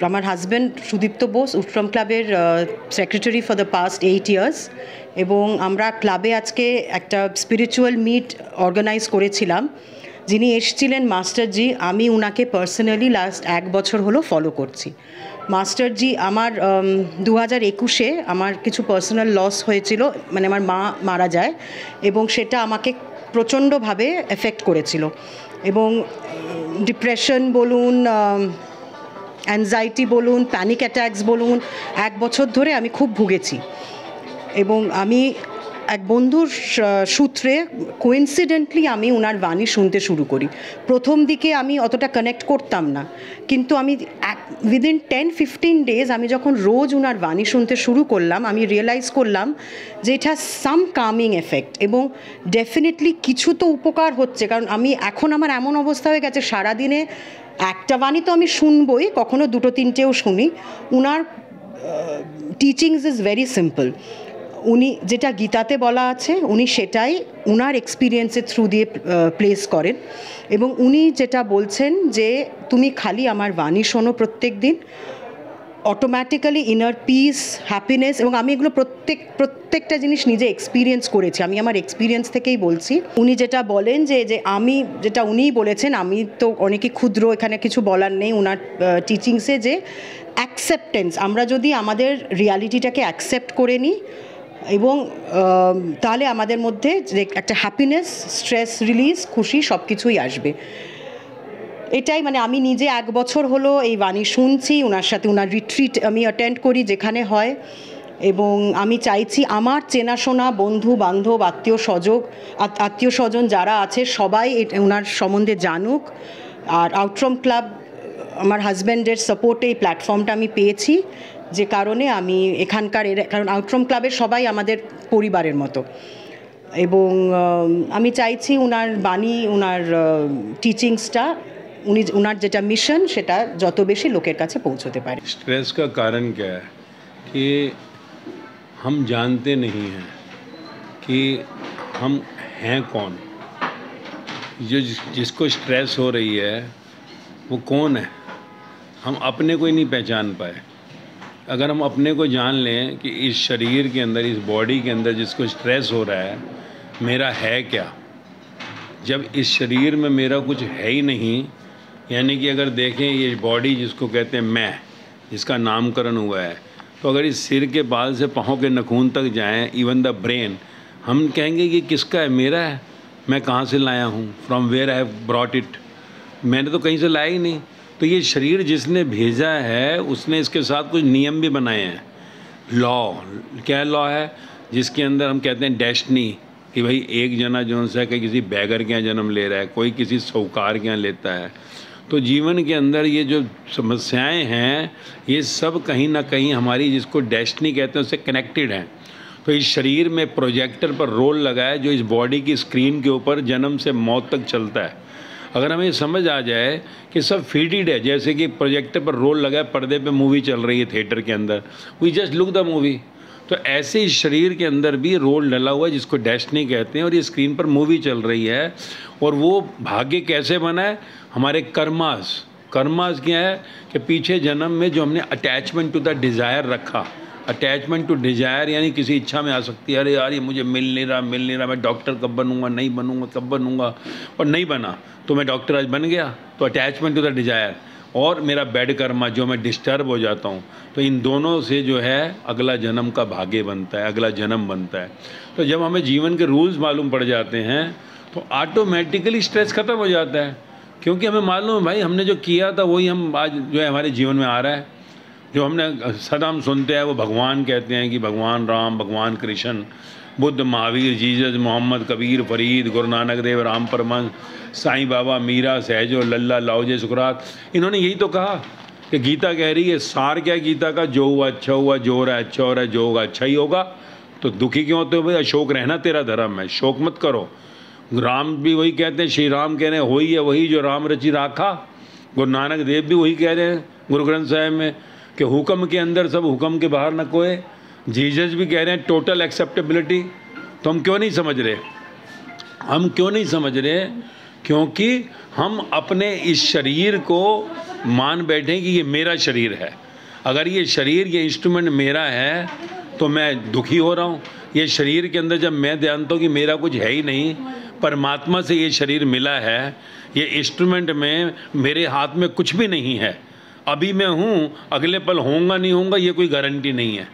আমার হাজব্যান্ড সুদীপ্ত বোস উট্টম ক্লাবের secretary for the past 8 years, এবং আমরা ক্লাবে আজকে একটা স্পিরিচুয়াল মিট অর্গানাইজ করেছিলাম। যিনি এসেছিলেন মাস্টারজি, আমি উনাকে পার্সোনালি লাস্ট 1 বছর হলো ফলো করছি। মাস্টারজি আমার 2021-এ আমার কিছু পার্সোনাল লস হয়েছিল, মানে আমার মা মারা যায়, এবং সেটা আমাকে প্রচণ্ডভাবে এফেক্ট করেছিল, এবং ডিপ্রেশন বলুন, অ্যাংজাইটি বলুন, প্যানিক অ্যাট্যাকস বলুন, 1 বছর ধরে আমি খুব ভুগেছি। এবং আমি এক বন্ধুর সূত্রে কোইন্সিডেন্টলি আমি ওনার বাণী শুনতে শুরু করি। প্রথম দিকে আমি অতটা কানেক্ট করতাম না, কিন্তু আমি উইদিন 10-15 ডেজ আমি যখন রোজ ওনার বাণী শুনতে শুরু করলাম, আমি রিয়েলাইজ করলাম যে it has some coming effect, এবং ডেফিনেটলি কিছু তো উপকার হচ্ছে। কারণ আমি এখন আমার এমন অবস্থা হয়ে গেছে, সারাদিনে একটা বাণী তো আমি শুনবই, কখনো 2-3টেও শুনি। উনার টিচিংস ইজ ভেরি সিম্পল। উনি যেটা গীতাতে বলা আছে উনি সেটাই উনার এক্সপিরিয়েন্সের থ্রু দিয়ে প্লেস করেন, এবং উনি যেটা বলছেন যে তুমি খালি আমার বাণী শোনো প্রত্যেক দিন, অটোমেটিক্যালি ইনার পিস, হ্যাপিনেস, এবং আমি এগুলো প্রত্যেকটা জিনিস নিজে এক্সপিরিয়েন্স করেছি, আমি আমার এক্সপিরিয়েন্স থেকেই বলছি। উনি যেটা বলেন যে আমি যেটা উনিই বলেছেন, আমি তো অনেকে ক্ষুদ্র, এখানে কিছু বলার নেই ওনার টিচিংসে, যে অ্যাকসেপ্টেন্স, আমরা যদি আমাদের রিয়ালিটিটাকে অ্যাকসেপ্ট করে নিই, এবং তাহলে আমাদের মধ্যে যে একটা হ্যাপিনেস, স্ট্রেস রিলিজ, খুশি সব কিছুই আসবে। এটাই মানে আমি নিজে 1 বছর হলো এই বাণী শুনছি, ওনার সাথে ওনার রিট্রিট আমি অ্যাটেন্ড করি যেখানে হয়, এবং আমি চাইছি আমার চেনাশোনা বন্ধু বান্ধব আত্মীয় স্বজন যারা আছে সবাই ওনার সম্বন্ধে জানুক। আর আউট্রম ক্লাব, আমার হাজব্যান্ডের সাপোর্টে এই প্ল্যাটফর্মটা আমি পেয়েছি, যে কারণে আমি এখানকার কারণ আউট্রম ক্লাবের সবাই আমাদের পরিবারের মতো, এবং আমি চাইছি ওনার বাণী, ওনার টিচিংসটা, उनार जेटा मिशन सेटा जतो बेशी लोकेर काछे पहुँचते पारे। स्ट्रेस का कारण क्या है कि हम जानते नहीं हैं कि हम हैं कौन। जिसको स्ट्रेस हो रही है वो कौन है, हम अपने को ही नहीं पहचान पाए। अगर हम अपने को जान लें कि इस शरीर के अंदर, इस बॉडी के अंदर जिसको स्ट्रेस हो रहा है, मेरा है क्या। जब इस शरीर में मेरा कुछ है ही नहीं, यानी कि अगर देखें ये बॉडी जिसको कहते हैं मैं, जिसका नामकरण हुआ है, तो अगर इस सिर के बाल से पाँव के नाखून तक जाएं, इवन द ब्रेन, हम कहेंगे कि किसका है, मेरा है, मैं कहाँ से लाया हूँ, from where I have brought it, मैंने तो कहीं से लाया ही नहीं। तो ये शरीर जिसने भेजा है उसने इसके साथ कुछ नियम भी बनाए हैं। लॉ, क्या लॉ है, जिसके अंदर हम कहते हैं डेस्टिनी, कि भाई एक जना जो है कि किसी बैगर के यहाँ जन्म ले रहा है, कोई किसी साहूकार के यहाँ लेता है। तो जीवन के अंदर ये जो समस्याएं हैं ये सब कहीं ना कहीं हमारी, जिसको डेस्टिनी कहते हैं, उससे कनेक्टेड हैं। तो इस शरीर में प्रोजेक्टर पर रोल लगा है जो इस बॉडी की स्क्रीन के ऊपर जन्म से मौत तक चलता है। अगर हमें समझ आ जाए कि सब फीडेड है, जैसे कि प्रोजेक्टर पर रोल लगा है, पर्दे पे मूवी चल रही है थिएटर के अंदर, we just look the movie, तो ऐसे इस शरीर के अंदर भी रोल डला हुआ है जिसको डेस्टिनी कहते हैं, और ये स्क्रीन पर मूवी चल रही है। और वो भाग्य कैसे बना है, हमारे कर्मास क्या है कि पीछे जन्म में जो हमने अटैचमेंट टू द डिज़ायर रखा, अटैचमेंट टू डिज़ायर यानी किसी इच्छा में आ सकती है, अरे यार ये मुझे मिल नहीं रहा, मैं डॉक्टर कब बनूंगा, नहीं बनूंगा, कब बनूंगा, और नहीं बना तो मैं डॉक्टर आज बन गया, तो अटैचमेंट टू द डिज़ायर, और मेरा बैड कर्मा जो मैं डिस्टर्ब हो जाता हूँ। तो इन दोनों से जो है अगला जन्म का भाग्य बनता है, अगला जन्म बनता है। तो जब हमें जीवन के रूल्स मालूम पड़ जाते हैं तो ऑटोमेटिकली स्ट्रेस ख़त्म हो जाता है, क्योंकि हमें मालूम है भाई हमने जो किया था वही हम आज जो है हमारे जीवन में आ रहा है। जो हमने सदा हम सुनते हैं वो भगवान कहते हैं कि भगवान राम, भगवान कृष्ण, बुद्ध, महावीर, जीसस, मोहम्मद, कबीर, फरीद, गुरु नानक देव, राम परमहंस, साईं बाबा, मीरा, सहजो, लल्ला, लाओजे, सुकरात, इन्होंने यही तो कहा कि गीता कह रही है, सार क्या है गीता का, जो हुआ अच्छा हुआ, जो हो रहा है अच्छा हो रहा है, जो होगा अच्छा ही होगा। तो दुखी क्यों होते हो भाई, अशोक रहना तेरा धर्म है, शोक मत करो। राम भी वही कहते हैं, श्री राम कह रहे हैं वही है वही जो राम रचि राखा। गुरु नानक देव भी वही कह रहे हैं गुरु ग्रंथ साहिब में कि हुक्म के अंदर सब, हुक्म के बाहर न कोई। जीसस भी कह रहे हैं टोटल एक्सेप्टेबिलिटी। तो हम क्यों नहीं समझ रहे क्योंकि हम अपने इस शरीर को मान बैठे कि ये मेरा शरीर है। अगर ये शरीर, ये इंस्ट्रूमेंट मेरा है तो मैं दुखी हो रहा हूँ। ये शरीर के अंदर जब मैं जानता हूँ कि मेरा कुछ है ही नहीं, परमात्मा से ये शरीर मिला है, ये इंस्ट्रूमेंट में मेरे हाथ में कुछ भी नहीं है। अभी मैं हूँ, अगले पल होऊंगा नहीं होऊंगा ये कोई गारंटी नहीं है।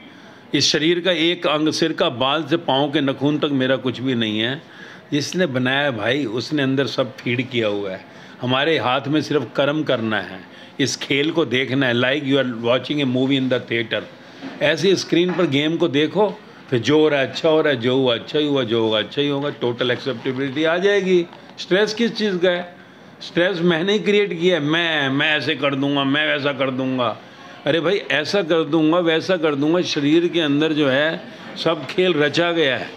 इस शरीर का एक अंग, सिर का बाल से पाँव के नखून तक मेरा कुछ भी नहीं है। जिसने बनाया भाई, उसने अंदर सब फीड किया हुआ है। हमारे हाथ में सिर्फ कर्म करना है, इस खेल को देखना है। Like you are watching a movie in the theatre. ऐसे स्क्रीन पर गेम को देखो, फिर जो हो रहा है अच्छा हो रहा है, जो हुआ अच्छा ही हुआ, जो होगा अच्छा ही होगा। टोटल एक्सेप्टेबिलिटी आ जाएगी। स्ट्रेस किस चीज़ का है? स्ट्रेस मैंने ही क्रिएट किया है। मैं ऐसे कर दूंगा, मैं वैसा कर दूंगा। अरे भाई, ऐसा कर दूंगा, वैसा कर दूंगा, शरीर के अंदर जो है सब खेल रचा गया है।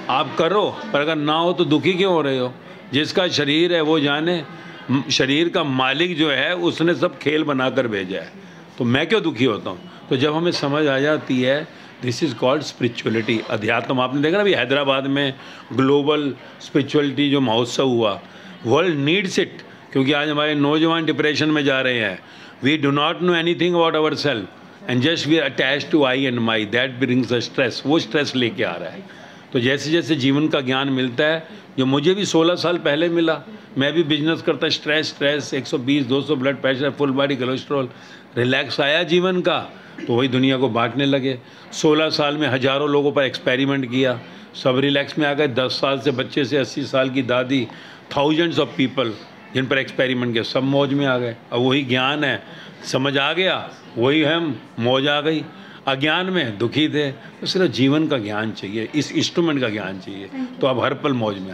आप करो, पर अगर ना हो तो दुखी क्यों हो रहे हो? जिसका शरीर है वो जाने। शरीर का मालिक जो है उसने सब खेल बनाकर भेजा है, तो मैं क्यों दुखी होता हूँ? तो जब हमें समझ आ जाती है, दिस इज़ कॉल्ड स्पिरिचुअलिटी, अध्यात्म। आपने देखा ना अभी हैदराबाद में ग्लोबल स्पिरिचुअलिटी जो महोत्सव हुआ, वर्ल्ड नीड्स इट। क्योंकि आज हमारे नौजवान डिप्रेशन में जा रहे हैं। We do not know anything about our self and just we are attach to I and my, that brings a stress. वो स्ट्रेस लेके आ रहा है। तो जैसे जैसे जीवन का ज्ञान मिलता है, जो मुझे भी 16 साल पहले मिला, मैं भी बिजनेस करता, stress 120 200 blood pressure, full body cholesterol, relax आया जीवन का, तो वही दुनिया को बांटने लगे। 16 साल में हज़ारों लोगों पर एक्सपेरिमेंट किया, सब रिलैक्स में आ गए। 10 साल से बच्चे से 80 साल की दादी, थाउजेंड्स ऑफ पीपल जिन पर एक्सपेरिमेंट किया, सब मौज में आ गए। अब वही ज्ञान है, समझ आ गया, वही हम मौज आ गई। अज्ञान में दुखी थे, तो सिर्फ जीवन का ज्ञान चाहिए, इस इंस्ट्रूमेंट का ज्ञान चाहिए, तो अब हर पल मौज में।